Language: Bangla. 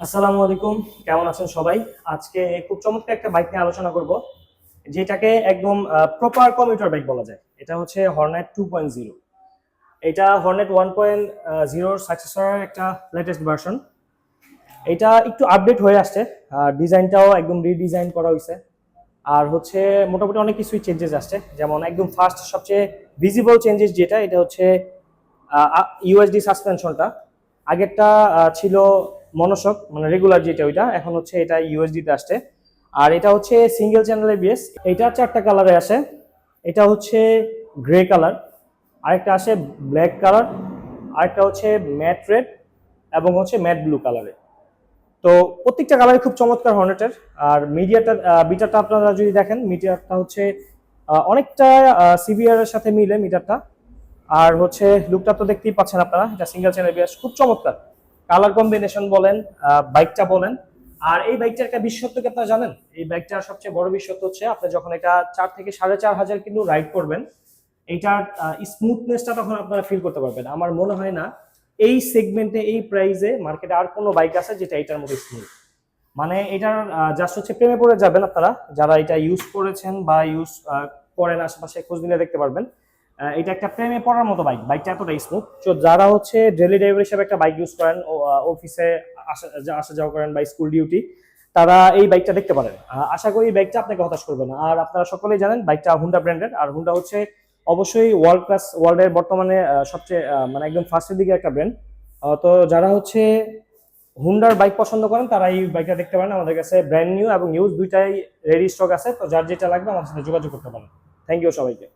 আসসালামু আলাইকুম। কেমন আছেন সবাই? আজকে খুব চমৎকার একটা বাইক নিয়ে আলোচনা করব, যেটাকে একদম প্রপার কমিউটার বাইক বলা যায়। এটা হচ্ছে হর্নেট 2.0। এটা হর্নেট 1.0 সাকসেসরের একটা লেটেস্ট ভার্সন। এটা একটু আপডেট হয়ে আসছে, ডিজাইনটাও একদম রিডিজাইন করা হয়েছে। আর হচ্ছে মোটামুটি অনেক কিছুই চেঞ্জেস আসছে, যেমন একদম ফার্স্ট সবচেয়ে ভিজিবল চেঞ্জেস যেটা, এটা হচ্ছে ইউএসডি সাসপেনশনটা। আগেরটা ছিল মনোশক, মানে রেগুলার যেটা ওইটা, এখন হচ্ছে এটা ইউএসডি তে আসছে। আর এটা হচ্ছে সিঙ্গেল চ্যানেল এবিএস। এটা চারটা কালারে আসে। এটা হচ্ছে গ্রে কালার, আরেকটা আসে ব্ল্যাক কালার, আরেকটা হচ্ছে ম্যাট রেড, এবং হচ্ছে ম্যাট ব্লু কালারে। তো প্রত্যেকটা কালার খুব চমৎকার হর্নেটের। আর মিডিয়াটা, মিটারটা আপনারা যদি দেখেন, মিটারটা হচ্ছে অনেকটা সিবিআর এর সাথে মিলে মিটারটা। আর হচ্ছে লুকটা তো দেখতেই পাচ্ছেন আপনারা, এটা সিঙ্গেল চ্যানেল বিএস, খুব চমৎকার কালার কম্বিনেশন বলেন, বাইকটা বলেন। আর এই বাইকটার একটা বিশেষত্ব কি আপনারা জানেন? এই বাইকটার সবচেয়ে বড় বিশেষত্ব হচ্ছে, আপনি যখন এটা 4 থেকে 4.5 হাজার কিন্তু রাইড করবেন, এইটার স্মুথনেসটা তখন আপনারা ফিল করতে পারবেন। আমার মনে হয় না এই সেগমেন্টে, এই প্রাইসে মার্কেটে আর কোনো বাইক আছে যেটা এটার মধ্যে স্মুথ। মানে এটার জাস্ট হচ্ছে প্রেমে পড়ে যাবেন আপনারা, যারা এটা ইউজ করেছেন বা ইউজ করেন, আশেপাশে খোঁজ নিলে দেখতে পারবেন। এটা একটা প্রেমে পড়ার মতো বাইক, বাইকটা এতটাই স্মুথ। তো যারা হচ্ছে ডেলি ড্রাইভার হিসেবে একটা বাইক ইউজ করেন, অফিসে আসা যাওয়া করেন বা স্কুল ডিউটি, তারা এই বাইকটা দেখতে পারেন। আশা করি এই বাইকটা আপনাকে হতাশ করবে না। আর আপনারা সকলেই জানেন বাইকটা হুন্ডা ব্র্যান্ডের, আর হুন্ডা হচ্ছে অবশ্যই ওয়ার্ল্ড ক্লাস, ওয়ার্ল্ডের বর্তমানে সবচেয়ে মানে একদম ফার্স্টের দিকে একটা ব্র্যান্ড। তো যারা হচ্ছে হুন্ডার বাইক পছন্দ করেন, তারা এই বাইকটা দেখতে পারেন। আমাদের কাছে ব্র্যান্ড নিউ এবং ইউজ দুইটাই রেডি স্টক আছে। তো যার যেটা লাগবে আমাদের সাথে যোগাযোগ করতে পারেন। থ্যাংক ইউ সবাইকে।